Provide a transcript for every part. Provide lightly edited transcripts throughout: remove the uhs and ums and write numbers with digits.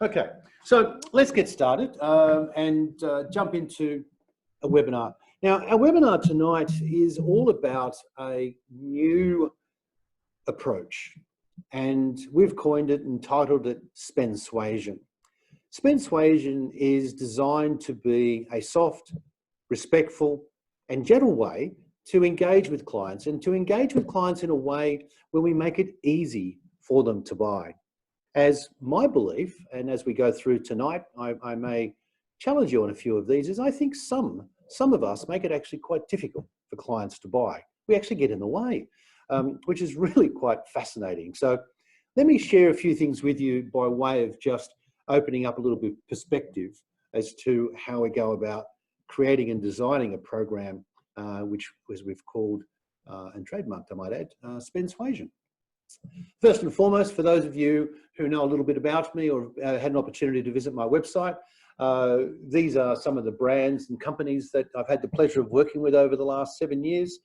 Okay, so let's get started and jump into a webinar. Now, our webinar tonight is all about a new approach, and we've coined it and titled it Spendsuasion. Spendsuasion is designed to be a soft, respectful, and gentle way to engage with clients, and to engage with clients in a way where we make it easy for them to buy. As my belief, and as we go through tonight, I may challenge you on a few of these, is I think some of us make it actually quite difficult for clients to buy. We actually get in the way, which is really quite fascinating. So let me share a few things with you by way of just opening up a little bit of perspective as to how we go about creating and designing a program, which as we've called and trademarked, I might add, Spendsuasion. First and foremost, for those of you who know a little bit about me or had an opportunity to visit my website, these are some of the brands and companies that I've had the pleasure of working with over the last 7 years.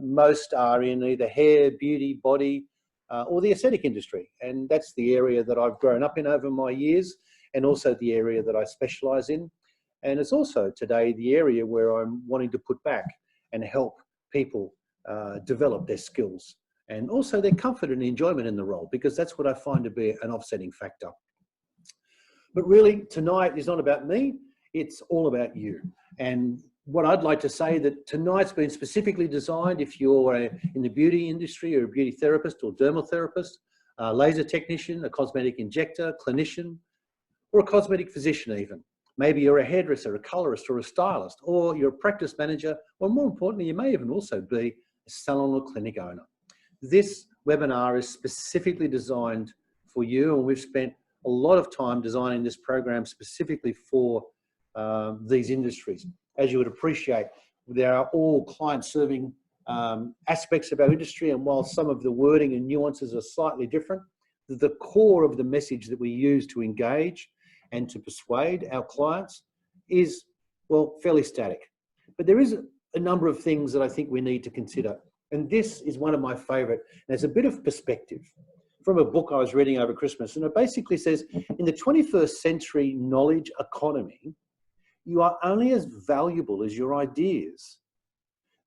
Most are in either hair, beauty, body, or the aesthetic industry. And that's the area that I've grown up in over my years, and also the area that I specialize in. And it's also today the area where I'm wanting to put back and help people develop their skills and also their comfort and enjoyment in the role, because that's what I find to be an offsetting factor. But really, tonight is not about me, it's all about you. And what I'd like to say that tonight's been specifically designed if you're in the beauty industry, or a beauty therapist or dermal therapist, a laser technician, a cosmetic injector, clinician, or a cosmetic physician even. Maybe you're a hairdresser, a colorist, or a stylist, or you're a practice manager, or more importantly, you may even also be a salon or clinic owner. This webinar is specifically designed for you, and we've spent a lot of time designing this program specifically for these industries. As you would appreciate, there are all client-serving aspects of our industry, and while some of the wording and nuances are slightly different, the core of the message that we use to engage and to persuade our clients is, well, fairly static. But there is a number of things that I think we need to consider. And this is one of my favorite. There's a bit of perspective from a book I was reading over Christmas. And it basically says, in the 21st century knowledge economy, you are only as valuable as your ideas.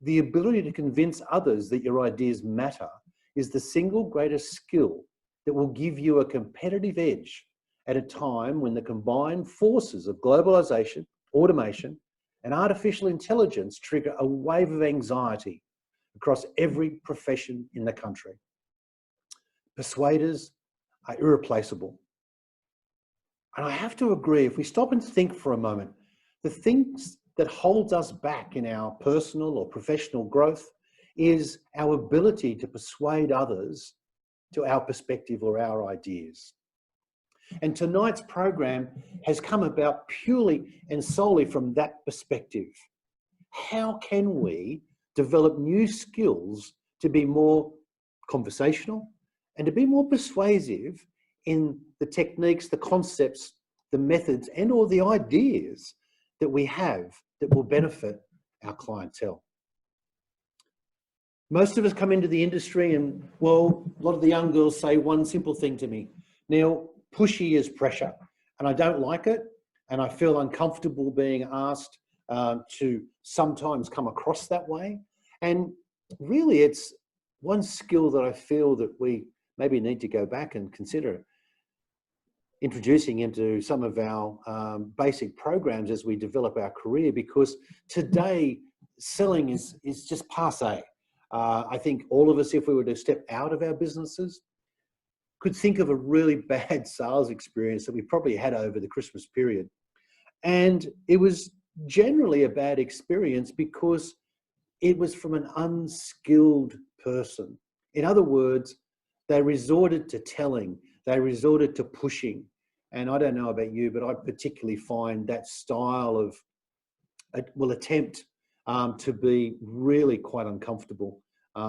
The ability to convince others that your ideas matter is the single greatest skill that will give you a competitive edge at a time when the combined forces of globalization, automation, and artificial intelligence trigger a wave of anxiety across every profession in the country. Persuaders are irreplaceable. And I have to agree, if we stop and think for a moment, the things that holds us back in our personal or professional growth is our ability to persuade others to our perspective or our ideas. And tonight's program has come about purely and solely from that perspective. How can we develop new skills to be more conversational and to be more persuasive in the techniques, the concepts, the methods, and or the ideas that we have that will benefit our clientele? Most of us come into the industry and, well, a lot of the young girls say one simple thing to me: Neil, pushy is pressure. And I don't like it. And I feel uncomfortable being asked to sometimes come across that way. And really, it's one skill that I feel that we maybe need to go back and consider introducing into some of our basic programs as we develop our career, because today selling is just passé. I think all of us, if we were to step out of our businesses, could think of a really bad sales experience that we probably had over the Christmas period. And it was generally a bad experience because it was from an unskilled person. In other words, they resorted to telling, they resorted to pushing. And I don't know about you, but I particularly find that style of, attempt to be really quite uncomfortable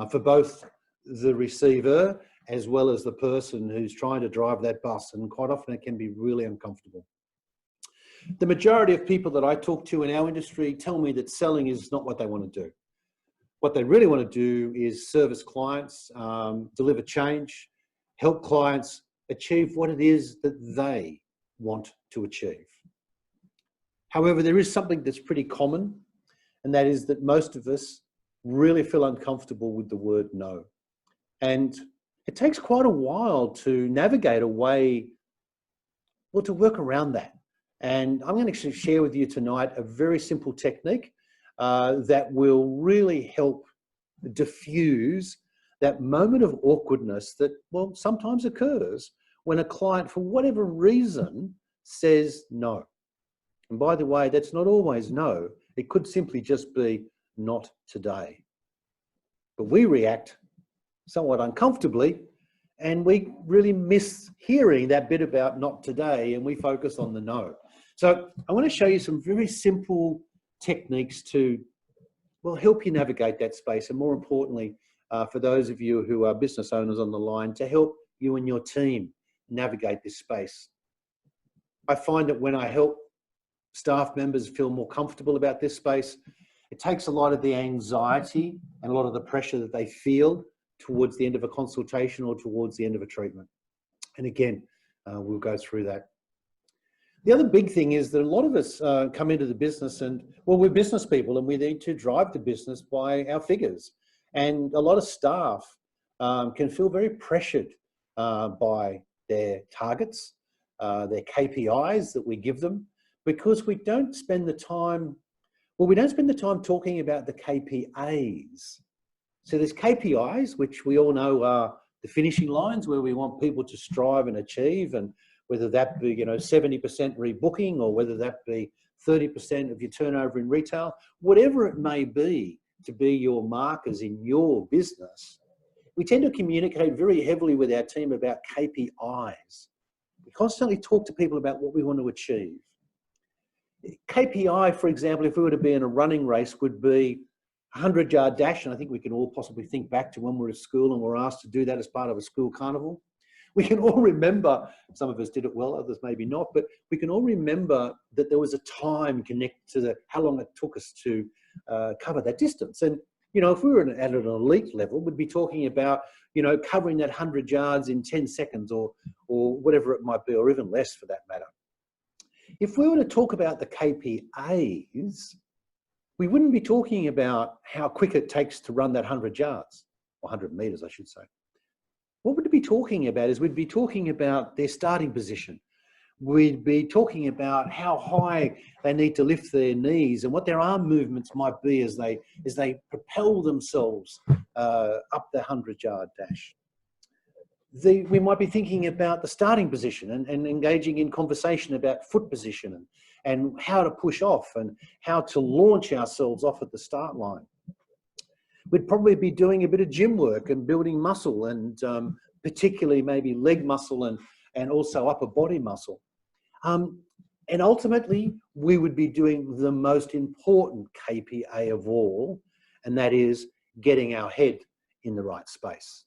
for both the receiver as well as the person who's trying to drive that bus. And quite often it can be really uncomfortable. The majority of people that I talk to in our industry tell me that selling is not what they want to do. What they really want to do is service clients, deliver change, help clients achieve what it is that they want to achieve. However, there is something that's pretty common, and that is that most of us really feel uncomfortable with the word no. And it takes quite a while to navigate a way, well, to work around that. And I'm going to share with you tonight a very simple technique that will really help diffuse that moment of awkwardness that, well, sometimes occurs when a client, for whatever reason, says no. And by the way, that's not always no. It could simply just be not today. But we react somewhat uncomfortably, and we really miss hearing that bit about not today, and we focus on the no. So I want to show you some very simple techniques to, well, help you navigate that space, and more importantly, for those of you who are business owners on the line, to help you and your team navigate this space. I find that when I help staff members feel more comfortable about this space, it takes a lot of the anxiety and a lot of the pressure that they feel towards the end of a consultation or towards the end of a treatment. And again, we'll go through that. The other big thing is that a lot of us come into the business and, well, we're business people and we need to drive the business by our figures. And a lot of staff can feel very pressured by their targets, their KPIs that we give them, because we don't spend the time, well, we don't spend the time talking about the KPAs. So there's KPIs, which we all know are the finishing lines where we want people to strive and achieve, and whether that be, 70% rebooking, or whether that be 30% of your turnover in retail, whatever it may be to be your markers in your business, we tend to communicate very heavily with our team about KPIs. We constantly talk to people about what we want to achieve. KPI, for example, if we were to be in a running race, would be a 100-yard dash, and I think we can all possibly think back to when we were at school and were asked to do that as part of a school carnival. We can all remember, some of us did it well, others maybe not, but we can all remember that there was a time connected to how long it took us to cover that distance. And, if we were at an elite level, we'd be talking about, covering that 100 yards in 10 seconds or whatever it might be, or even less for that matter. If we were to talk about the KPAs, we wouldn't be talking about how quick it takes to run that 100 yards, or 100 meters, I should say. What we'd be talking about is we'd be talking about their starting position. We'd be talking about how high they need to lift their knees and what their arm movements might be as they propel themselves up the 100-yard dash. We might be thinking about the starting position and engaging in conversation about foot position and how to push off and how to launch ourselves off at the start line. We'd probably be doing a bit of gym work and building muscle, and particularly maybe leg muscle and also upper body muscle. And ultimately, we would be doing the most important KPA of all, and that is getting our head in the right space.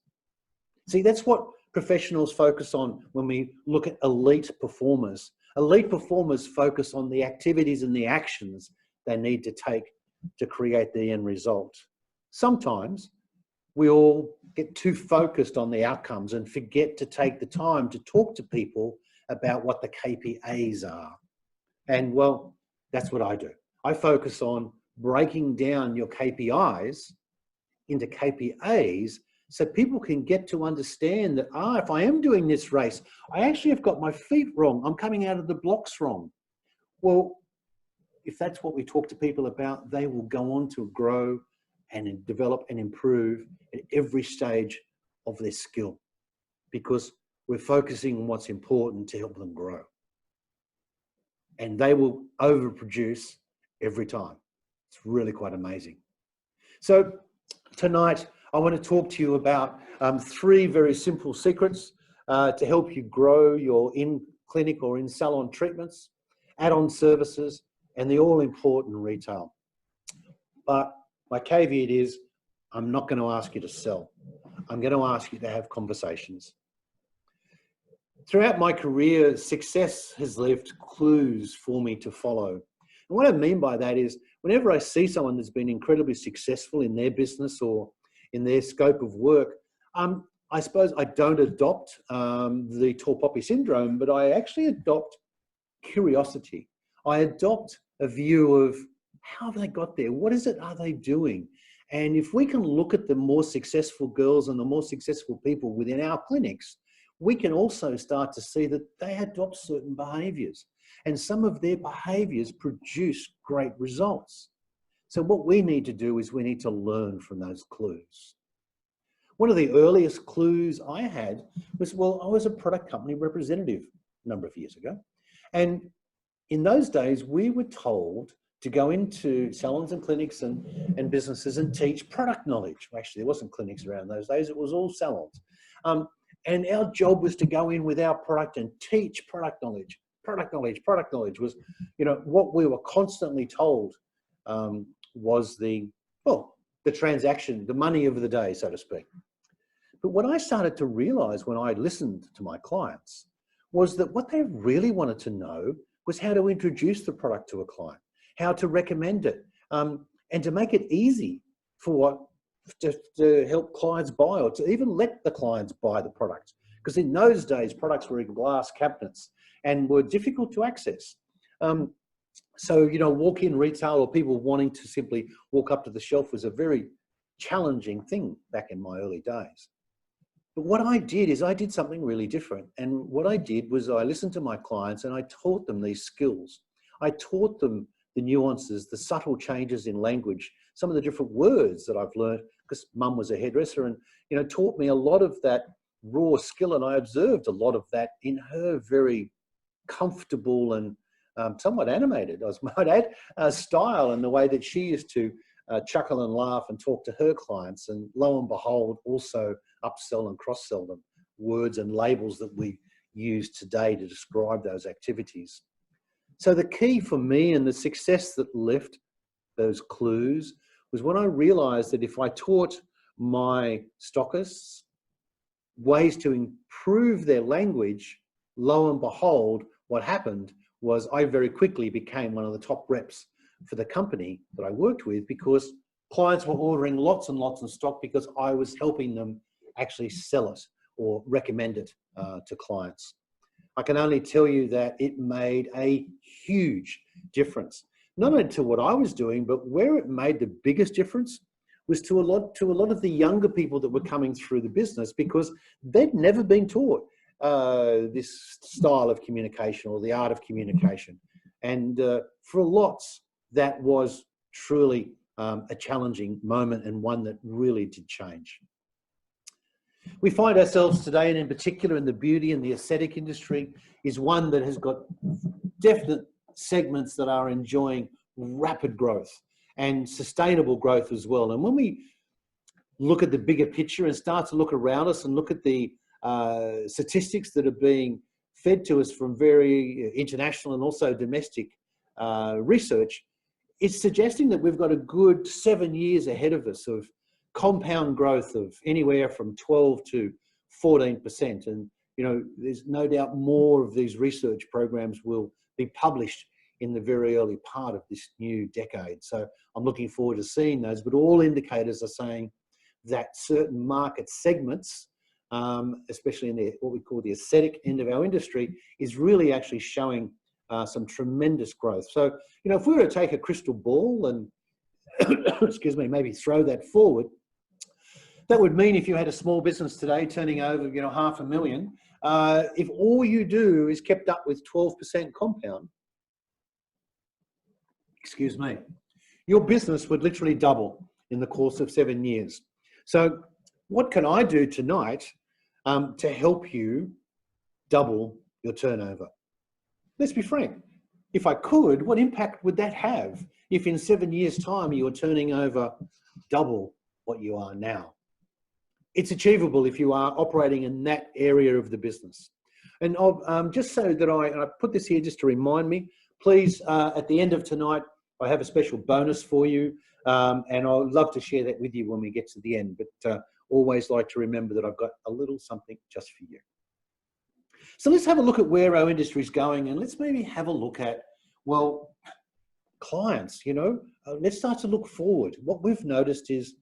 See, that's what professionals focus on when we look at elite performers. Elite performers focus on the activities and the actions they need to take to create the end result. Sometimes we all get too focused on the outcomes and forget to take the time to talk to people about what the KPAs are. And well, that's what I do. I focus on breaking down your KPIs into KPAs so people can get to understand that, if I am doing this race, I actually have got my feet wrong. I'm coming out of the blocks wrong. Well, if that's what we talk to people about, they will go on to grow and develop and improve at every stage of their skill, because we're focusing on what's important to help them grow. And they will overproduce every time. It's really quite amazing. So tonight, I want to talk to you about 3 very simple secrets to help you grow your in-clinic or in-salon treatments, add-on services, and the all-important retail. But my caveat is, I'm not going to ask you to sell. I'm going to ask you to have conversations. Throughout my career, success has left clues for me to follow. And what I mean by that is, whenever I see someone that's been incredibly successful in their business or in their scope of work, I suppose I don't adopt the tall poppy syndrome, but I actually adopt curiosity. I adopt a view of how they got there. What is it are they doing? And if we can look at the more successful girls and the more successful people within our clinics, we can also start to see that they adopt certain behaviors. And some of their behaviors produce great results. So what we need to do is we need to learn from those clues. One of the earliest clues I had was, well, I was a product company representative a number of years ago. And in those days, we were told to go into salons and clinics and businesses and teach product knowledge. Well, actually, there wasn't clinics around those days. It was all salons. And our job was to go in with our product and teach product knowledge. Product knowledge was, you know, what we were constantly told was the transaction, the money of the day, so to speak. But what I started to realize when I listened to my clients was that what they really wanted to know was how to introduce the product to a client, how to recommend it, and to make it easy to help clients buy, or to even let the clients buy the product. Because in those days, products were in glass cabinets and were difficult to access. So, you know, walk-in retail or people wanting to simply walk up to the shelf was a very challenging thing back in my early days. But what I did is I did something really different. And what I did was I listened to my clients and I taught them these skills. I taught them the nuances, the subtle changes in language, some of the different words that I've learned, because Mum was a hairdresser and, you know, taught me a lot of that raw skill. And I observed a lot of that in her very comfortable and somewhat animated, I might add, style, and the way that she used to chuckle and laugh and talk to her clients, and lo and behold, also upsell and cross-sell them, words and labels that we use today to describe those activities. So the key for me and the success that left those clues was when I realized that if I taught my stockists ways to improve their language, lo and behold, what happened was I very quickly became one of the top reps for the company that I worked with, because clients were ordering lots and lots of stock because I was helping them actually sell it or recommend it to clients. I can only tell you that it made a huge difference, not only to what I was doing, but where it made the biggest difference was to a lot of the younger people that were coming through the business, because they'd never been taught this style of communication or the art of communication. And for lots, that was truly a challenging moment, and one that really did change. We find ourselves today, and in particular in the beauty and the aesthetic industry, is one that has got definite segments that are enjoying rapid growth and sustainable growth as well. And when we look at the bigger picture and start to look around us and look at the statistics that are being fed to us from very international and also domestic research, it's suggesting that we've got a good 7 years ahead of us of compound growth of anywhere from 12 to 14%. And, you know, there's no doubt more of these research programs will be published in the very early part of this new decade. So I'm looking forward to seeing those, but all indicators are saying that certain market segments, especially in what we call the aesthetic end of our industry, is really actually showing some tremendous growth. So, you know, if we were to take a crystal ball and, excuse me, maybe throw that forward, that would mean if you had a small business today turning over, you know, $500,000, if all you do is kept up with 12% compound, excuse me, your business would literally double in the course of 7 years. So what can I do tonight to help you double your turnover? Let's be frank. If I could, what impact would that have if in 7 years' time you're turning over double what you are now? It's achievable if you are operating in that area of the business. And just so that I put this here just to remind me, please, at the end of tonight, I have a special bonus for you, and I'd love to share that with you when we get to the end, but always like to remember that I've got a little something just for you. So let's have a look at where our industry is going, and let's maybe have a look at, well, clients, you know, let's start to look forward. What we've noticed is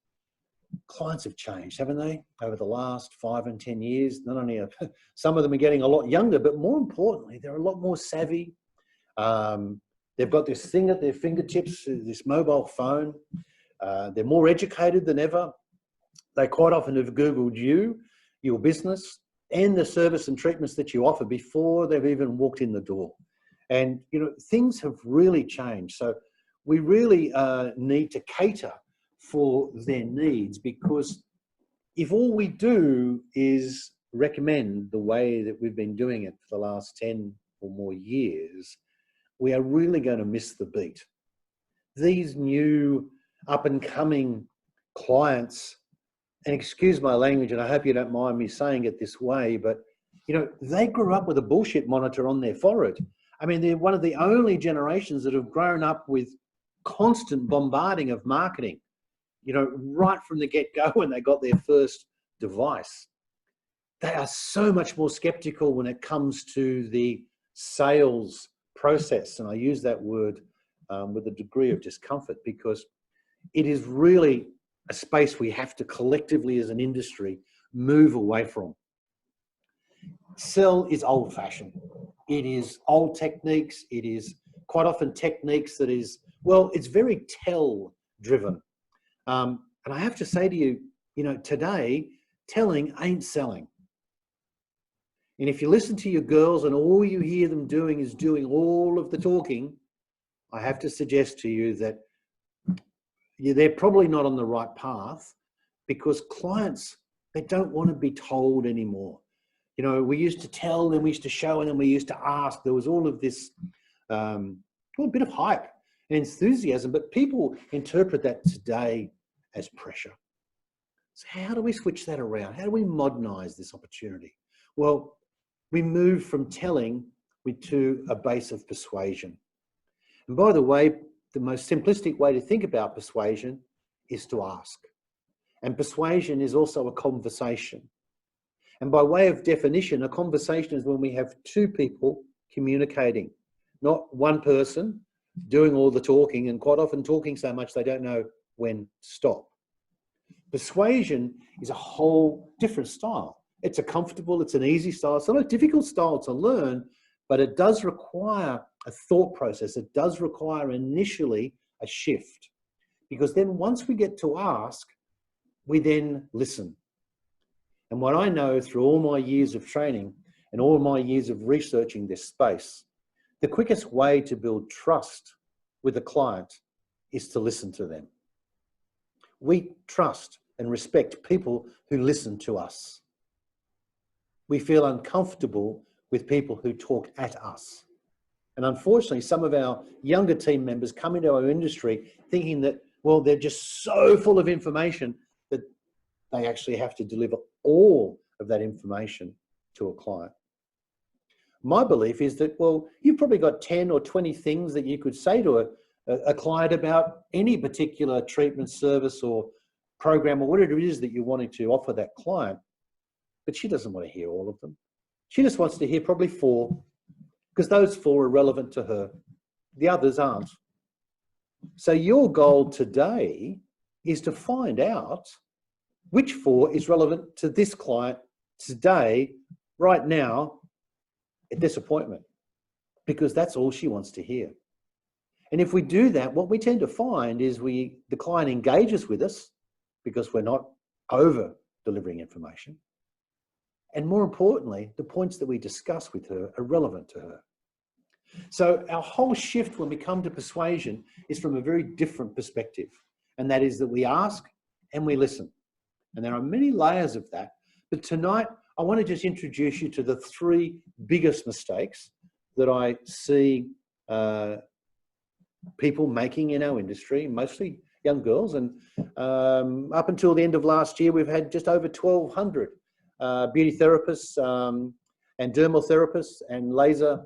clients have changed, haven't they, over the last 5 and 10 years? Not only are some of them are getting a lot younger, but more importantly, they're a lot more savvy. They've got this thing at their fingertips, this mobile phone. They're more educated than ever. They quite often have Googled you, your business, and the service and treatments that you offer before they've even walked in the door. And, you know, things have really changed. So we really need to cater for their needs, because if all we do is recommend the way that we've been doing it for the last 10 or more years, we are really going to miss the beat. These new up and coming clients, and excuse my language, and I hope you don't mind me saying it this way, but you know, they grew up with a bullshit monitor on their forehead. I mean, they're one of the only generations that have grown up with constant bombarding of marketing, you know, right from the get-go when they got their first device. They are so much more skeptical when it comes to the sales process. And I use that word with a degree of discomfort, because it is really a space we have to collectively as an industry move away from. Sell is old-fashioned. It is old techniques. It is quite often techniques that is, well, it's very tell-driven. And I have to say to you, you know, today, telling ain't selling. And if you listen to your girls and all you hear them doing is doing all of the talking, I have to suggest to you that they're probably not on the right path, because clients, they don't want to be told anymore. You know, we used to tell, then we used to show, and then we used to ask. There was all of this, a bit of hype and enthusiasm, but people interpret that today as pressure. So how do we switch that around? How do we modernize this opportunity? Well, we move from telling to a base of persuasion. And by the way, the most simplistic way to think about persuasion is to ask. And persuasion is also a conversation. And by way of definition, a conversation is when we have two people communicating, not one person doing all the talking, and quite often talking so much they don't know when to stop. Persuasion is a whole different style. It's a comfortable, it's an easy style. It's not a difficult style to learn, but it does require a thought process. It does require initially a shift, because then once we get to ask, we then listen. And what I know through all my years of training and all my years of researching this space, the quickest way to build trust with a client is to listen to them. We trust and respect people who listen to us. We feel uncomfortable with people who talk at us. And unfortunately, some of our younger team members come into our industry thinking that, well, they're just so full of information that they actually have to deliver all of that information to a client. My belief is that, well, you've probably got 10 or 20 things that you could say to a client about any particular treatment, service or program or whatever it is that you're wanting to offer that client, but she doesn't want to hear all of them. She just wants to hear probably 4, because those 4 are relevant to her. The others aren't. So your goal today is to find out which 4 is relevant to this client today, right now, at this appointment, because that's all she wants to hear. And if we do that, what we tend to find is the client engages with us because we're not over delivering information. And more importantly, the points that we discuss with her are relevant to her. So our whole shift when we come to persuasion is from a very different perspective. And that is that we ask and we listen. And there are many layers of that. But tonight, I want to just introduce you to the 3 biggest mistakes that I see people making in our industry, mostly young girls. And up until the end of last year, we've had just over 1,200 beauty therapists and dermal therapists and laser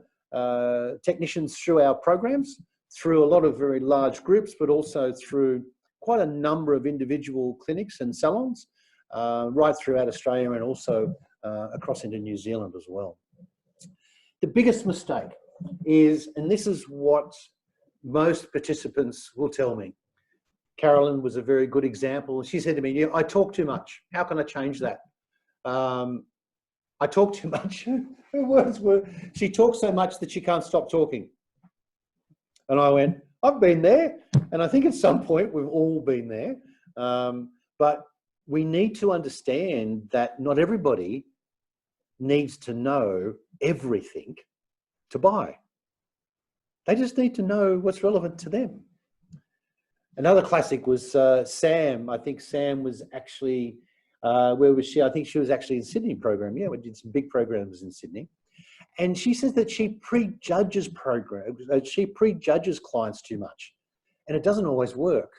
technicians through our programs, through a lot of very large groups, but also through quite a number of individual clinics and salons right throughout Australia and also across into New Zealand as well. The biggest mistake is, and this is what most participants will tell me. Carolyn was a very good example. She said to me, I talk too much. How can I change that? I talk too much. Her words were, she talks so much that she can't stop talking. And I went, I've been there. And I think at some point we've all been there. But we need to understand that not everybody needs to know everything to buy. They just need to know what's relevant to them. Another classic was Sam. I think Sam was actually, where was she? I think she was actually in Sydney program. Yeah, we did some big programs in Sydney. And she says that she prejudges programs, she prejudges clients too much. And it doesn't always work.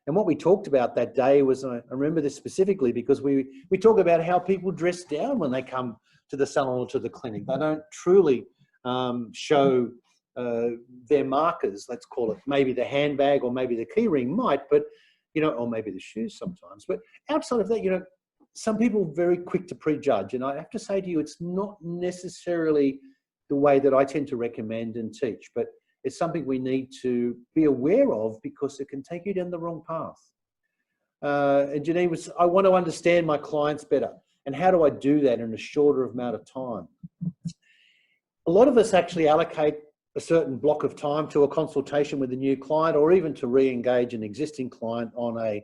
And what we talked about that day was, I remember this specifically because we talk about how people dress down when they come to the salon or to the clinic. They don't truly show their markers, let's call it. Maybe the handbag or maybe the key ring might, but, you know, or maybe the shoes sometimes. But outside of that, you know, some people are very quick to prejudge. And I have to say to you, it's not necessarily the way that I tend to recommend and teach, but it's something we need to be aware of because it can take you down the wrong path. And Janine was, I want to understand my clients better. And how do I do that in a shorter amount of time? A lot of us actually allocate a certain block of time to a consultation with a new client or even to re-engage an existing client on a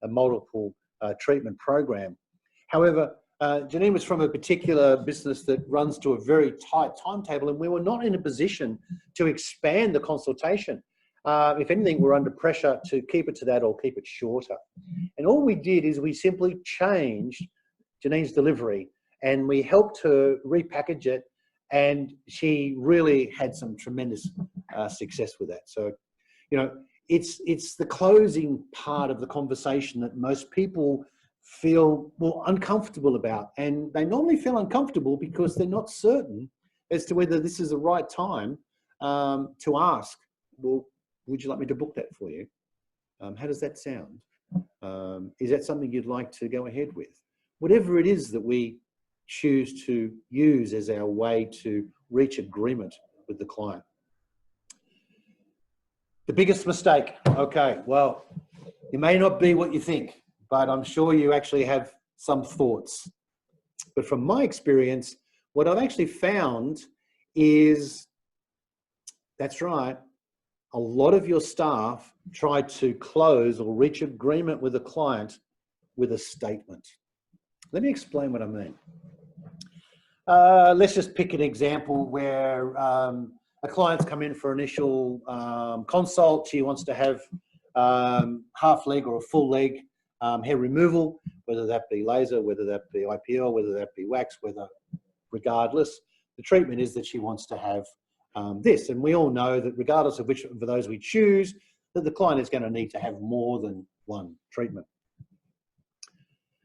multiple treatment program. However, Janine was from a particular business that runs to a very tight timetable, and we were not in a position to expand the consultation. If anything, we're under pressure to keep it to that or keep it shorter. And all we did is we simply changed Janine's delivery and we helped her repackage it, and she really had some tremendous success with that. So, you know, it's the closing part of the conversation that most people feel uncomfortable about. And they normally feel uncomfortable because they're not certain as to whether this is the right time to ask, well, would you like me to book that for you? How does that sound? Is that something you'd like to go ahead with? Whatever it is that we choose to use as our way to reach agreement with the client. The biggest mistake, okay, well, it may not be what you think, but I'm sure you actually have some thoughts. But from my experience, what I've actually found is, that's right, a lot of your staff try to close or reach agreement with a client with a statement. Let me explain what I mean. Let's just pick an example where a client's come in for initial consult. She wants to have half leg or a full leg hair removal, whether that be laser, whether that be IPL, whether that be wax, regardless. The treatment is that she wants to have this. And we all know that regardless of which of those we choose, that the client is going to need to have more than one treatment.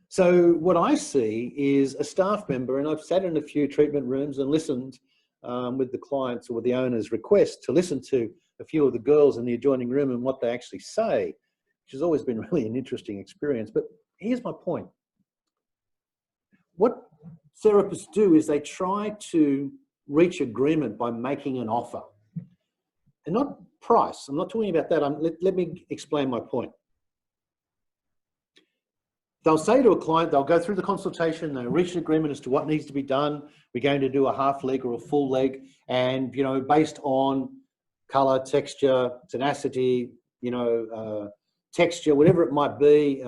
So what I see is a staff member, and I've sat in a few treatment rooms and listened with the clients or the owner's request to listen to a few of the girls in the adjoining room and what they actually say, which has always been really an interesting experience. But here's my point. What therapists do is they try to reach agreement by making an offer. And not price. I'm not talking about that. Let me explain my point. They'll say to a client, they'll go through the consultation, they'll reach an agreement as to what needs to be done. We're going to do a half leg or a full leg. And, you know, based on color, texture, tenacity, you know, texture, whatever it might be,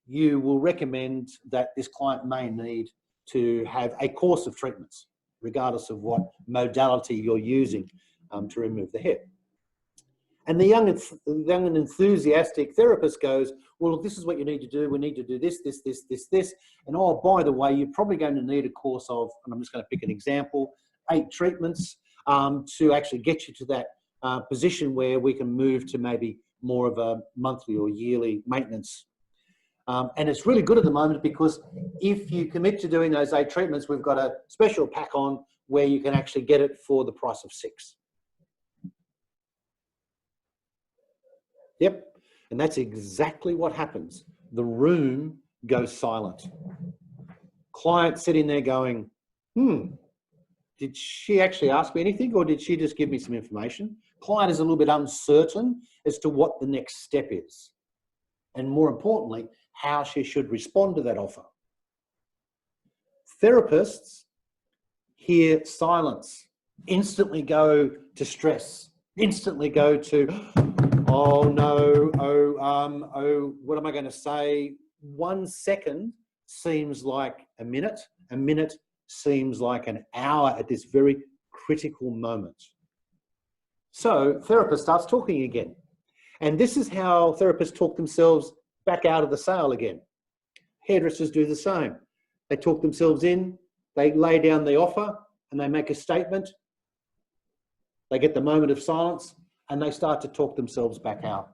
you will recommend that this client may need to have a course of treatments, regardless of what modality you're using to remove the hair. And the young and enthusiastic therapist goes, well, this is what you need to do. We need to do this, this, this, this, this. And oh, by the way, you're probably going to need a course of, and I'm just going to pick an example, 8 treatments to actually get you to that position where we can move to maybe more of a monthly or yearly maintenance. And it's really good at the moment because if you commit to doing those 8 treatments, we've got a special pack on where you can actually get it for the price of 6. Yep, and that's exactly what happens. The room goes silent. Client sitting there going, did she actually ask me anything or did she just give me some information? Client is a little bit uncertain as to what the next step is. And more importantly, how she should respond to that offer. Therapists hear silence, instantly go to stress. instantly go to, oh no, oh, what am I going to say? 1 second seems like a minute seems like an hour at this very critical moment. So therapist starts talking again. And this is how therapists talk themselves back out of the sale again. Hairdressers do the same. They talk themselves in, they lay down the offer, and they make a statement. They get the moment of silence, and they start to talk themselves back out.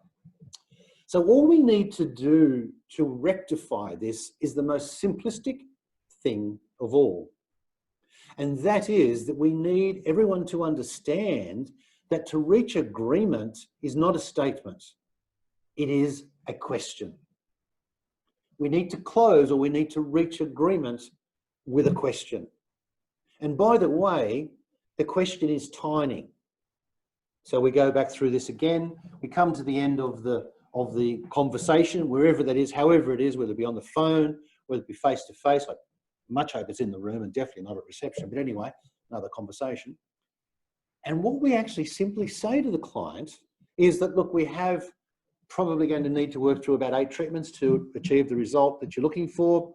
So all we need to do to rectify this is the most simplistic thing of all. And that is that we need everyone to understand that to reach agreement is not a statement. It is a question. We need to close, or we need to reach agreement with a question. And by the way, the question is tiny. So we go back through this again. We come to the end of the conversation, wherever that is, however it is, whether it be on the phone, whether it be face to face. I much hope it's in the room and definitely not at reception, but anyway, another conversation. And what we actually simply say to the client is that, look, we have probably going to need to work through about 8 treatments to achieve the result that you're looking for.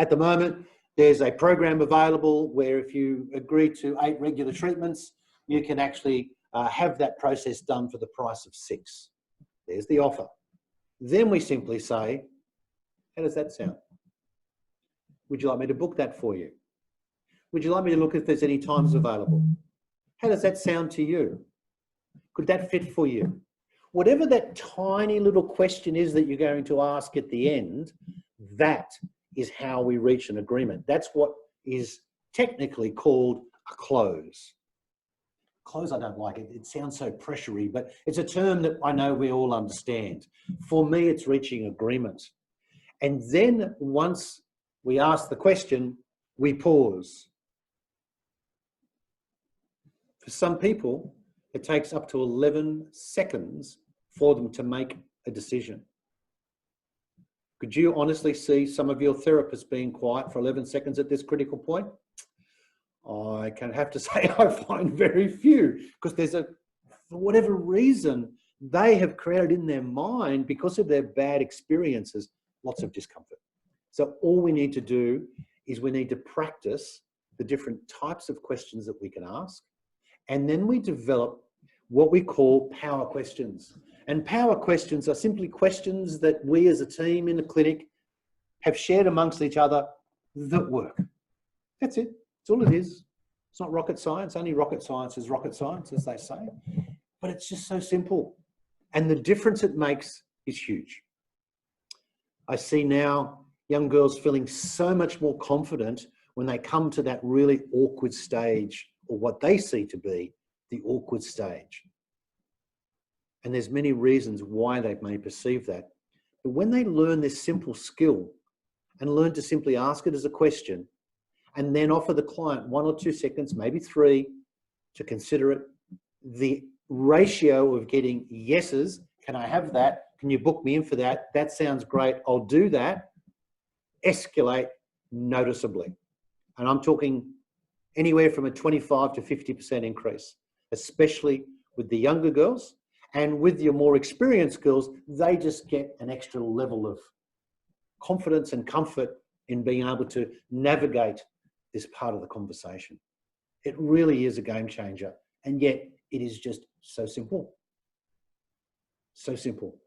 At the moment, there's a program available where if you agree to 8 regular treatments, you can actually have that process done for the price of 6. There's the offer. Then we simply say, how does that sound? Would you like me to book that for you? Would you like me to look if there's any times available? How does that sound to you? Could that fit for you? Whatever that tiny little question is that you're going to ask at the end, that is how we reach an agreement. That's what is technically called a close. Close, I don't like it. It sounds so pressury, but it's a term that I know we all understand. For me, it's reaching agreement. And then once we ask the question, we pause. For some people, it takes up to 11 seconds for them to make a decision. Could you honestly see some of your therapists being quiet for 11 seconds at this critical point? I can have to say I find very few, because there's for whatever reason, they have created in their mind, because of their bad experiences, lots of discomfort. So all we need to do is we need to practice the different types of questions that we can ask. And then we develop what we call power questions. And power questions are simply questions that we as a team in the clinic have shared amongst each other that work. That's it. That's all it is. It's not rocket science. Only rocket science is rocket science, as they say. But it's just so simple. And the difference it makes is huge. I see now young girls feeling so much more confident when they come to that really awkward stage, or what they see to be the awkward stage. And there's many reasons why they may perceive that. But when they learn this simple skill and learn to simply ask it as a question, and then offer the client 1 or 2 seconds, maybe 3, to consider it, the ratio of getting yeses, can I have that? Can you book me in for that? That sounds great, I'll do that, escalate noticeably. And I'm talking anywhere from a 25 to 50% increase, especially with the younger girls. And with your more experienced girls, they just get an extra level of confidence and comfort in being able to navigate this part of the conversation. It really is a game changer. And yet it is just so simple. So simple.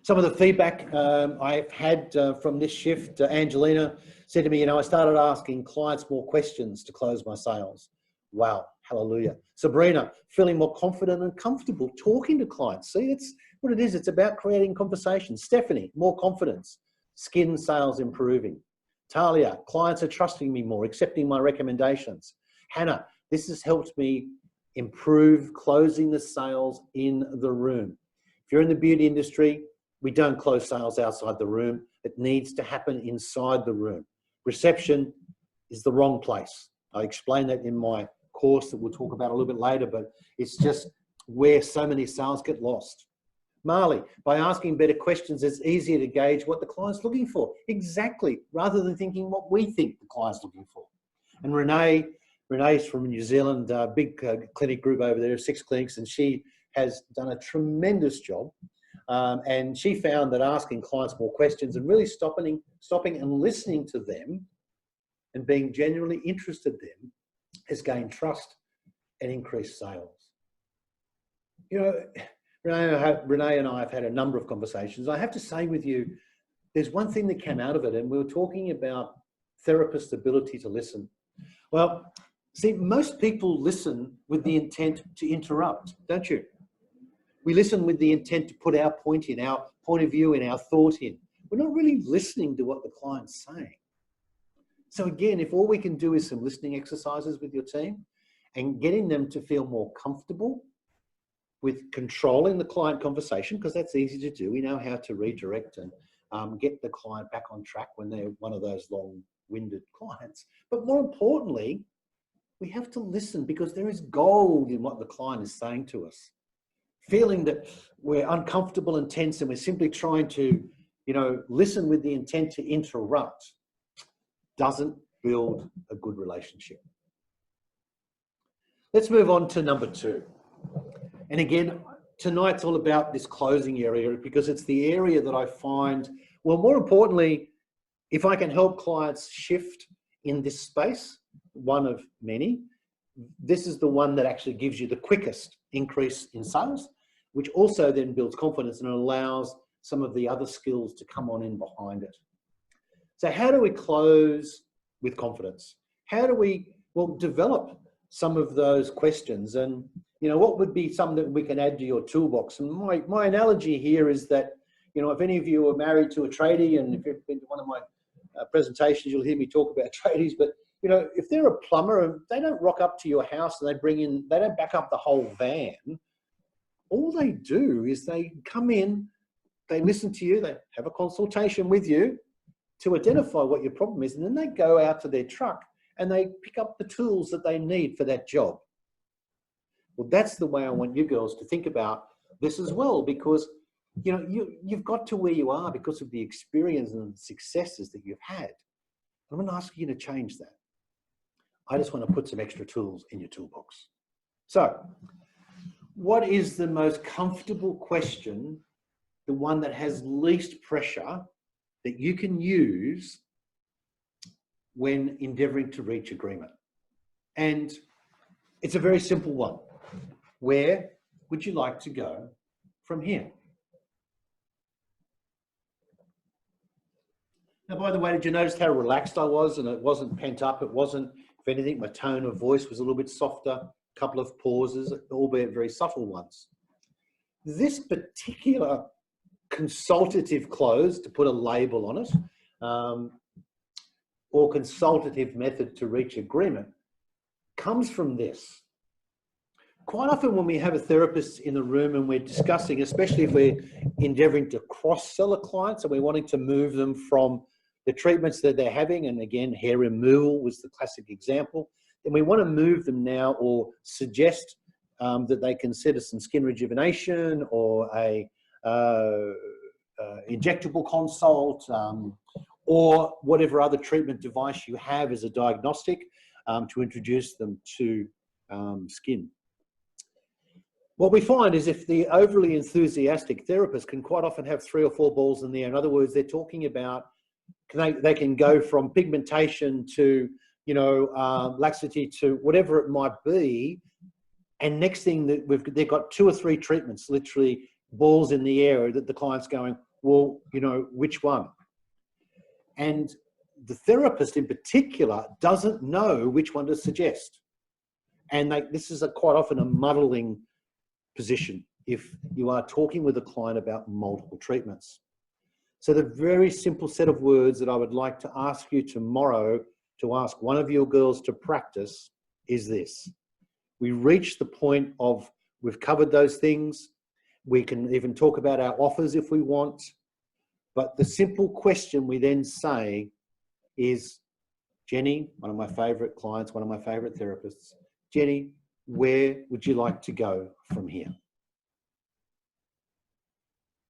Some of the feedback I've had from this shift, Angelina said to me, you know, I started asking clients more questions to close my sales. Wow, hallelujah. Sabrina, feeling more confident and comfortable talking to clients. See, it's what it is. It's about creating conversation. Stephanie, more confidence. Skin sales improving. Talia, clients are trusting me more, accepting my recommendations. Hannah, this has helped me improve closing the sales in the room. If you're in the beauty industry, we don't close sales outside the room. It needs to happen inside the room. Reception is the wrong place. I explain that in my course that we'll talk about a little bit later, but it's just where so many sales get lost. Marley, by asking better questions, it's easier to gauge what the client's looking for. Exactly, rather than thinking what we think the client's looking for. And Renee, Renee's from New Zealand, a big clinic group over there, 6 clinics, and she has done a tremendous job. And she found that asking clients more questions and really stopping and listening to them and being genuinely interested in them has gained trust and increased sales. You know, Renee and I have had a number of conversations. I have to say with you, there's one thing that came out of it, and we were talking about therapists' ability to listen. Well, see, most people listen with the intent to interrupt, don't you? We listen with the intent to put our point in, our point of view in, our thought in. We're not really listening to what the client's saying. So again, if all we can do is some listening exercises with your team and getting them to feel more comfortable with controlling the client conversation, because that's easy to do. We know how to redirect and get the client back on track when they're one of those long-winded clients. But more importantly, we have to listen, because there is gold in what the client is saying to us. Feeling that we're uncomfortable and tense and we're simply trying to, listen with the intent to interrupt doesn't build a good relationship. Let's move on to number 2. And again, tonight's all about this closing area, because it's the area that I find, well, more importantly, if I can help clients shift in this space, one of many, this is the one that actually gives you the quickest increase in sales, which also then builds confidence and allows some of the other skills to come on in behind it. So how do we close with confidence? How do we, develop some of those questions? And, what would be something that we can add to your toolbox? And my analogy here is that, if any of you are married to a tradie, and if you've been to one of my presentations, you'll hear me talk about tradies, but if they're a plumber and they don't rock up to your house and they don't back up the whole van, all they do is they come in, they listen to you, they have a consultation with you to identify what your problem is, and then they go out to their truck and they pick up the tools that they need for that job. Well, that's the way I want you girls to think about this as well, because you've got to where you are because of the experience and successes that you've had. I'm not asking you to change that. I just want to put some extra tools in your toolbox. So, what is the most comfortable question, the one that has least pressure, that you can use when endeavoring to reach agreement? And it's a very simple one. Where would you like to go from here? Now, by the way, did you notice how relaxed I was? And it wasn't pent up. It wasn't, if anything, my tone of voice was a little bit softer, a couple of pauses, albeit very subtle ones. This particular consultative close, to put a label on it, or consultative method to reach agreement, comes from this. Quite often when we have a therapist in the room and we're discussing, especially if we're endeavoring to cross-sell a client, so we're wanting to move them from the treatments that they're having, and again, hair removal was the classic example, then we want to move them now or suggest that they consider some skin rejuvenation or a injectable consult, or whatever other treatment device you have as a diagnostic to introduce them to skin. What we find is if the overly enthusiastic therapist can quite often have 3 or 4 balls in the air. In other words, they're talking about, they can go from pigmentation to, laxity to whatever it might be. And next thing that they've got 2 or 3 treatments, literally balls in the air, that the client's going, well, which one? And the therapist in particular doesn't know which one to suggest. And this is quite often a muddling position if you are talking with a client about multiple treatments. So the very simple set of words that I would like to ask you tomorrow to ask one of your girls to practice is this. We reach the point of, we've covered those things. We can even talk about our offers if we want. But the simple question we then say is, Jenny, one of my favorite clients, one of my favorite therapists, Jenny, where would you like to go from here?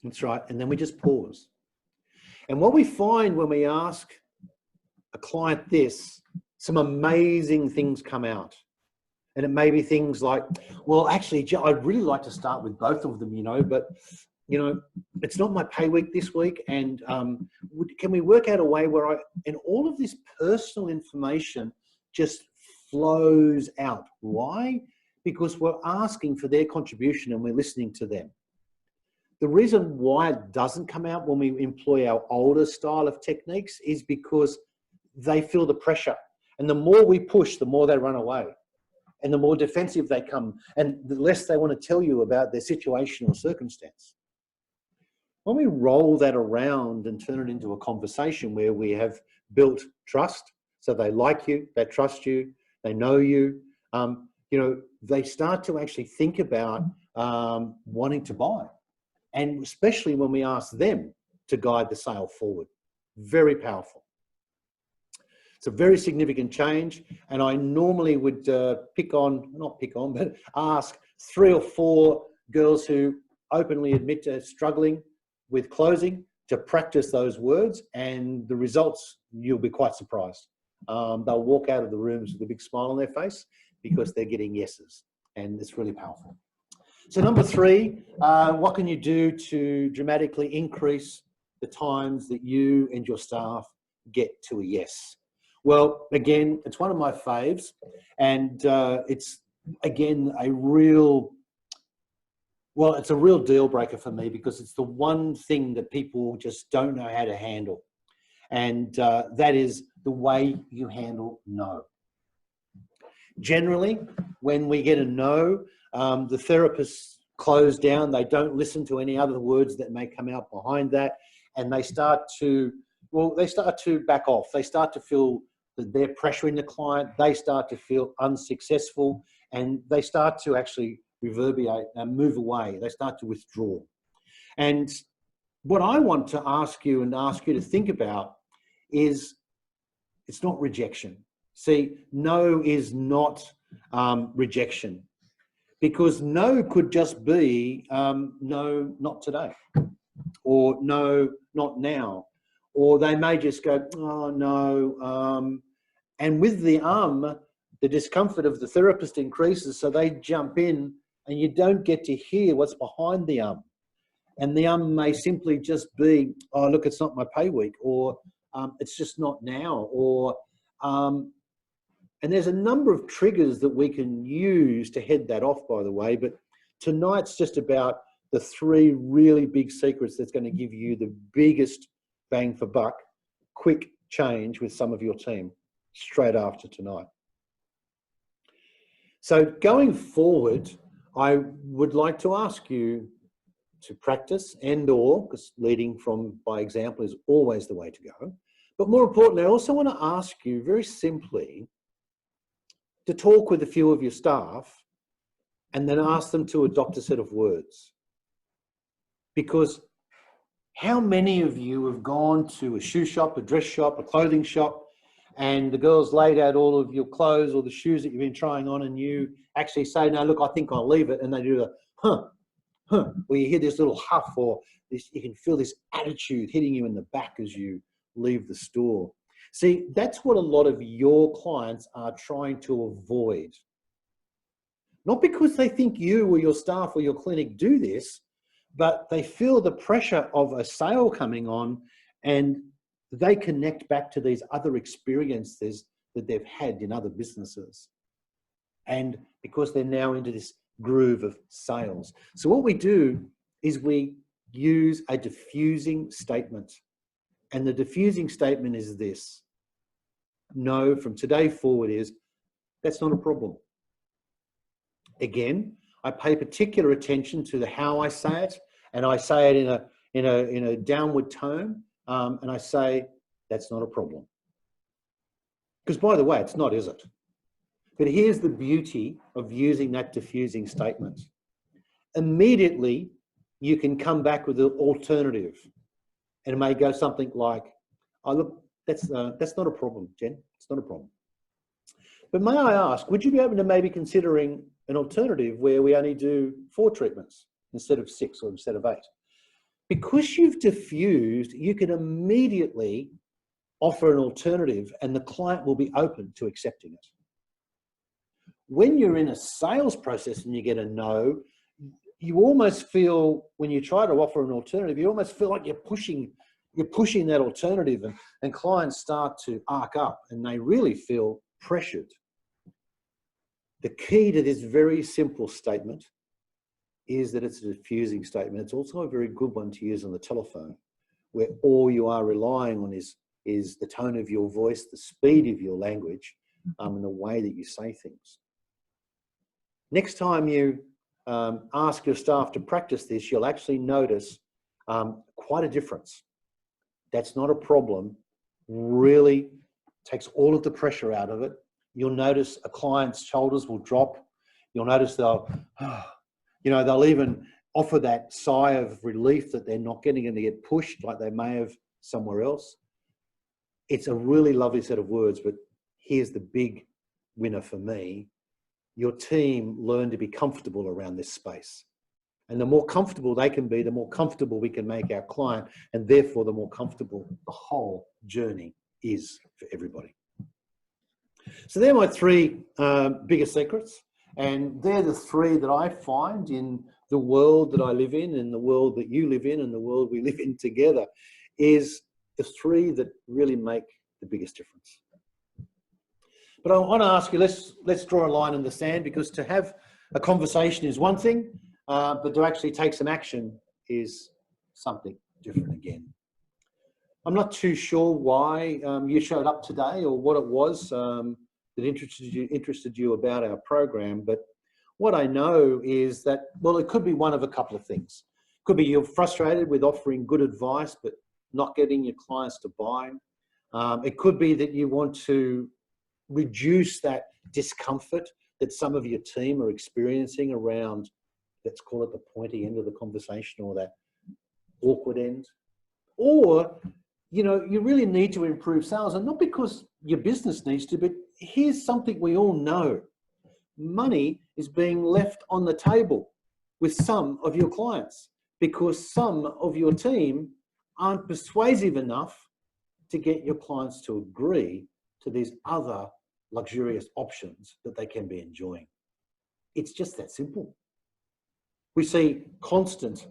That's right. And then we just pause. And what we find when we ask a client this, some amazing things come out. And it may be things like, well, actually, I'd really like to start with both of them, but, it's not my pay week this week. And can we work out a way where and all of this personal information just flows out. Why? Because we're asking for their contribution and we're listening to them. The reason why it doesn't come out when we employ our older style of techniques is because they feel the pressure. And the more we push, the more they run away. And the more defensive they come, and the less they want to tell you about their situation or circumstance. When we roll that around and turn it into a conversation where we have built trust, so they like you, they trust you, they know you, they start to actually think about wanting to buy. And especially when we ask them to guide the sale forward. Very powerful. It's a very significant change, and I normally would ask 3 or 4 girls who openly admit to struggling with closing to practice those words, and the results, you'll be quite surprised. They'll walk out of the rooms with a big smile on their face because they're getting yeses, and it's really powerful. So number 3, what can you do to dramatically increase the times that you and your staff get to a yes? Well, again, it's one of my faves, and it's, again, it's a real deal breaker for me because it's the one thing that people just don't know how to handle. And that is the way you handle no. Generally, when we get a no, the therapists close down. They don't listen to any other words that may come out behind that. And they start to back off. They start to feel that they're pressuring the client. They start to feel unsuccessful, and they start to actually reverberate and move away. They start to withdraw. And what I want to ask you to think about is, it's not rejection. See, no is not rejection, because no could just be no, not today, or no, not now, or they may just go, oh no, and with the discomfort of the therapist increases, so they jump in, and you don't get to hear what's behind the and the may simply just be, oh look, it's not my pay week, or it's just not now, or and there's a number of triggers that we can use to head that off, by the way. But tonight's just about the 3 really big secrets that's going to give you the biggest bang for buck, quick change with some of your team straight after tonight. So going forward, I would like to ask you to practice because leading by example is always the way to go. But more importantly, I also want to ask you very simply to talk with a few of your staff and then ask them to adopt a set of words. Because how many of you have gone to a shoe shop, a dress shop, a clothing shop, and the girls laid out all of your clothes or the shoes that you've been trying on, and you actually say, no, look, I think I'll leave it. And they do or you hear this little huff, or this, you can feel this attitude hitting you in the back as you leave the store. See, that's what a lot of your clients are trying to avoid. Not because they think you or your staff or your clinic do this, but they feel the pressure of a sale coming on, and they connect back to these other experiences that they've had in other businesses. And because they're now into this groove of sales. So what we do is we use a diffusing statement. And the diffusing statement is this: no, from today forward is, that's not a problem. Again, I pay particular attention to how I say it, and I say it in a downward tone, and I say, that's not a problem. Because by the way, it's not, is it? But here's the beauty of using that diffusing statement. Immediately, you can come back with an alternative. And it may go something like, oh, look, that's not a problem, Jen. It's not a problem. But may I ask, would you be open to maybe considering an alternative where we only do 4 treatments instead of 6 or instead of 8? Because you've diffused, you can immediately offer an alternative and the client will be open to accepting it. When you're in a sales process and you get a no, you almost feel, when you try to offer an alternative, you almost feel like you're pushing that alternative, and clients start to arc up and they really feel pressured. The key to this very simple statement is that it's a diffusing statement. It's also a very good one to use on the telephone, where all you are relying on is the tone of your voice, the speed of your language, and the way that you say things. Next time you ask your staff to practice this, you'll actually notice quite a difference. That's not a problem. Really takes all of the pressure out of it. You'll notice a client's shoulders will drop. You'll notice they'll even offer that sigh of relief that they're not getting to get pushed like they may have somewhere else. It's a really lovely set of words, but here's the big winner for me. Your team learn to be comfortable around this space. And the more comfortable they can be, the more comfortable we can make our client, and therefore the more comfortable the whole journey is for everybody. So they're my three biggest secrets, and they're the three that I find in the world that I live in the world that you live in, and the world we live in together, is the three that really make the biggest difference. But I want to ask you, let's draw a line in the sand, because to have a conversation is one thing, but to actually take some action is something different again. I'm not too sure why you showed up today or what it was that interested you about our program, but what I know is that, well, it could be one of a couple of things. It could be you're frustrated with offering good advice but not getting your clients to buy. It could be that you want to reduce that discomfort that some of your team are experiencing around, let's call it the pointy end of the conversation, or that awkward end. Or, you really need to improve sales, and not because your business needs to, but here's something we all know. Money is being left on the table with some of your clients because some of your team aren't persuasive enough to get your clients to agree to these other luxurious options that they can be enjoying. It's just that simple. We see constant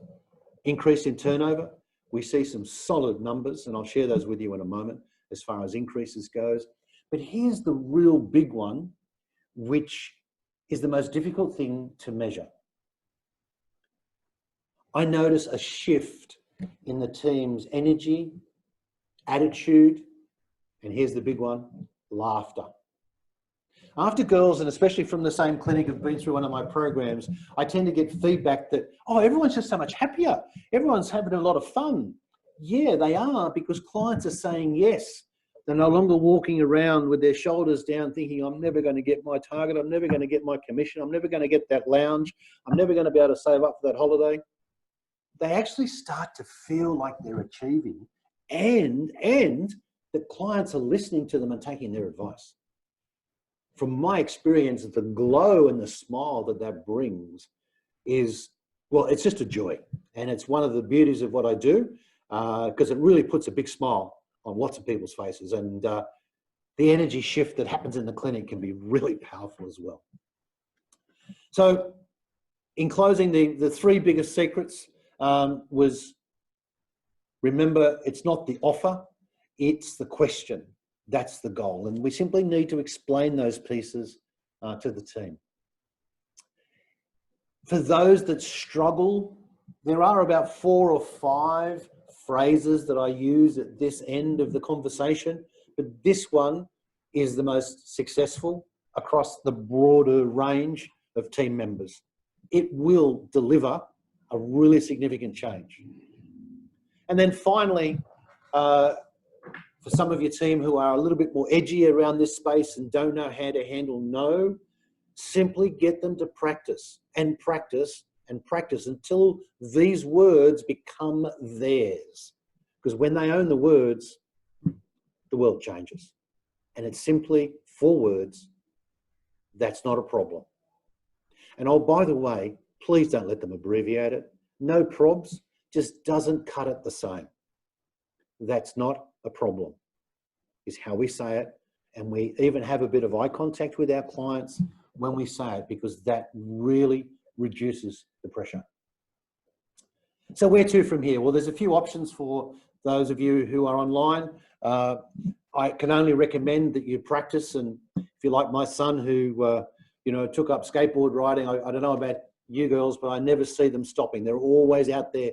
increase in turnover. We see some solid numbers, and I'll share those with you in a moment as far as increases goes. But here's the real big one, which is the most difficult thing to measure. I notice a shift in the team's energy, attitude, and here's the big one, laughter. After girls, and especially from the same clinic, have been through one of my programs, I tend to get feedback that, oh, everyone's just so much happier. Everyone's having a lot of fun. Yeah, they are, because clients are saying yes. They're no longer walking around with their shoulders down thinking, I'm never going to get my target. I'm never going to get my commission. I'm never going to get that lounge. I'm never going to be able to save up for that holiday. They actually start to feel like they're achieving, and that clients are listening to them and taking their advice. From my experience, the glow and the smile that brings is, well, it's just a joy. And it's one of the beauties of what I do, because it really puts a big smile on lots of people's faces. And the energy shift that happens in the clinic can be really powerful as well. So in closing, the three biggest secrets was, remember, it's not the offer, it's the question. That's the goal. And we simply need to explain those pieces to the team. For those that struggle, there are about 4 or 5 phrases that I use at this end of the conversation, but this one is the most successful across the broader range of team members. It will deliver a really significant change. And then finally, for some of your team who are a little bit more edgy around this space and don't know how to handle no, simply get them to practice and practice and practice until these words become theirs. Because when they own the words, the world changes. And it's simply 4 words. That's not a problem. And oh, by the way, please don't let them abbreviate it. No probs just doesn't cut it the same. That's not a problem. is how we say it. And we even have a bit of eye contact with our clients when we say it, because that really reduces the pressure. So where to from here? Well, there's a few options for those of you who are online. I can only recommend that you practice, and if you're like my son who took up skateboard riding, I don't know about you girls, but I never see them stopping. They're always out there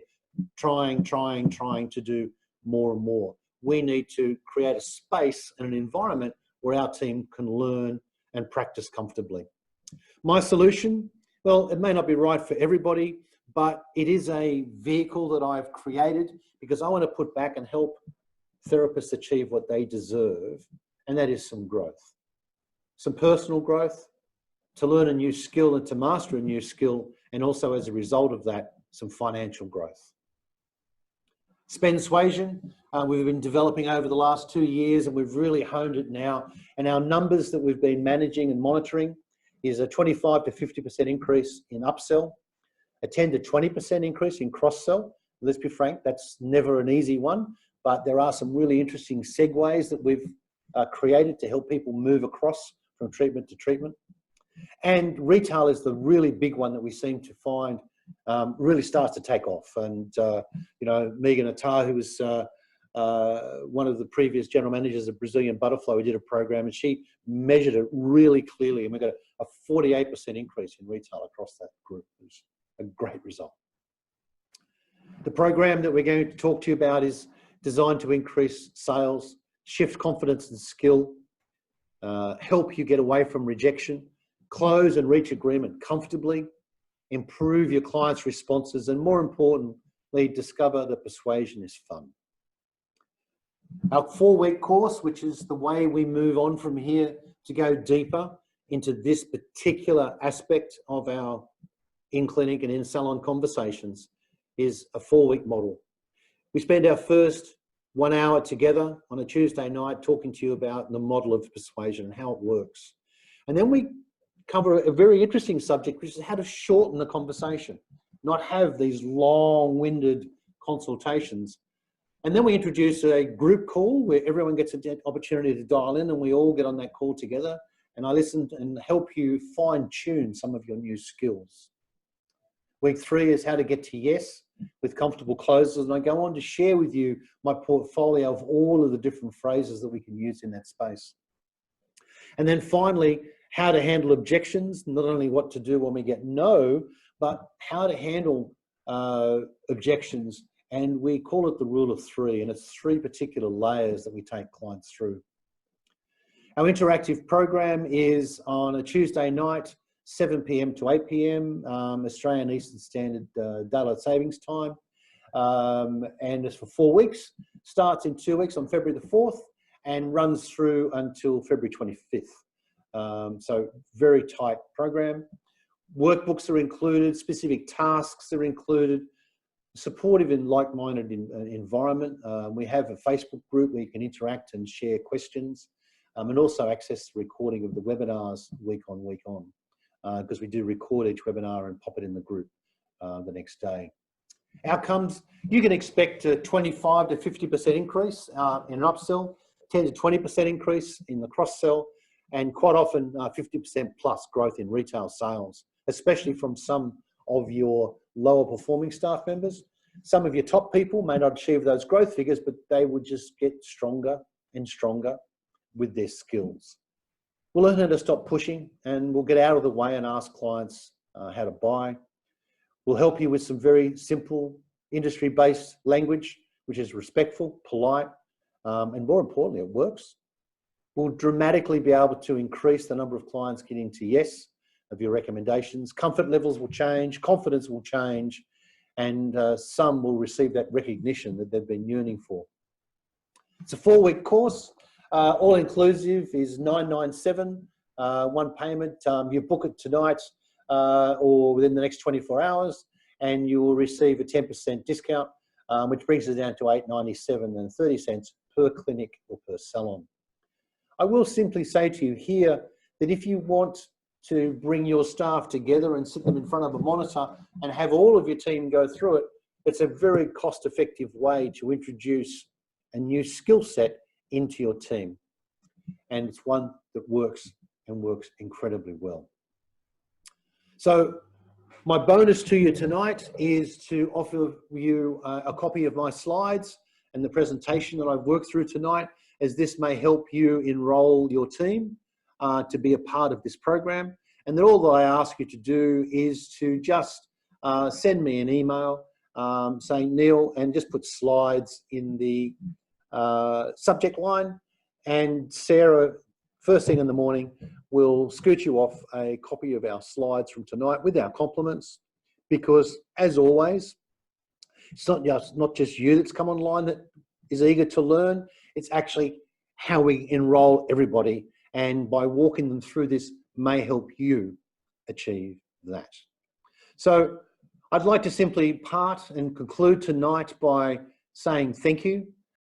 trying to do more and more. We need to create a space and an environment where our team can learn and practice comfortably. My solution, well, it may not be right for everybody, but it is a vehicle that I've created because I want to put back and help therapists achieve what they deserve, and that is some growth. Some personal growth, to learn a new skill and to master a new skill, and also as a result of that, some financial growth. Spendsuasion, we've been developing over the last 2 years, and we've really honed it now. And our numbers that we've been managing and monitoring is a 25 to 50% increase in upsell, a 10 to 20% increase in cross-sell. Let's be frank, that's never an easy one, but there are some really interesting segues that we've created to help people move across from treatment to treatment. And retail is the really big one that we seem to find really starts to take off. And, Megan Attar, who was one of the previous general managers of Brazilian Butterfly, we did a program and she measured it really clearly. And we got a 48% increase in retail across that group. It was a great result. The program that we're going to talk to you about is designed to increase sales, shift confidence and skill, help you get away from rejection, close and reach agreement comfortably, improve your clients' responses, and more importantly, discover that persuasion is fun. Our 4-week course, which is the way we move on from here to go deeper into this particular aspect of our in-clinic and in-salon conversations, is a 4-week model. We spend our first 1 hour together on a Tuesday night talking to you about the model of persuasion and how it works. And then we cover a very interesting subject, which is how to shorten the conversation, not have these long-winded consultations. And then we introduce a group call where everyone gets an opportunity to dial in and we all get on that call together. And I listen and help you fine-tune some of your new skills. Week 3 is how to get to yes with comfortable closes. And I go on to share with you my portfolio of all of the different phrases that we can use in that space. And then finally, how to handle objections, not only what to do when we get no, but how to handle objections. And we call it the rule of 3, and it's 3 particular layers that we take clients through. Our interactive program is on a Tuesday night, 7 p.m. to 8 p.m. Australian Eastern Standard Daylight Savings Time. And it's for 4 weeks, starts in 2 weeks on February the 4th and runs through until February 25th. So very tight program. Workbooks are included, specific tasks are included, supportive and like-minded environment. We have a Facebook group where you can interact and share questions, and also access the recording of the webinars week on, because we do record each webinar and pop it in the group the next day. Outcomes, you can expect a 25 to 50% increase in an upsell, 10 to 20% increase in the cross-sell, and quite often 50% plus growth in retail sales, especially from some of your lower performing staff members. Some of your top people may not achieve those growth figures, but they would just get stronger and stronger with their skills. We'll learn how to stop pushing, and we'll get out of the way and ask clients how to buy. We'll help you with some very simple industry-based language, which is respectful, polite, and more importantly, it works. We'll dramatically be able to increase the number of clients getting to yes of your recommendations. Comfort levels will change, confidence will change, and some will receive that recognition that they've been yearning for. It's a 4-week course. All inclusive is $997, one payment. You book it tonight or within the next 24 hours, and you will receive a 10% discount, which brings it down to $897.30 per clinic or per salon. I will simply say to you here that if you want to bring your staff together and sit them in front of a monitor and have all of your team go through it, it's a very cost-effective way to introduce a new skill set into your team. and it's one that works and works incredibly well. So my bonus to you tonight is to offer you a copy of my slides and the presentation that I've worked through tonight, as this may help you enroll your team to be a part of this program. And then all that I ask you to do is to just send me an email saying Neil, and just put slides in the subject line, and Sarah, first thing in the morning, will scoot you off a copy of our slides from tonight with our compliments, because as always, it's not just you that's come online that is eager to learn. It's actually how we enroll everybody, and by walking them through this may help you achieve that. So I'd like to simply part and conclude tonight by saying thank you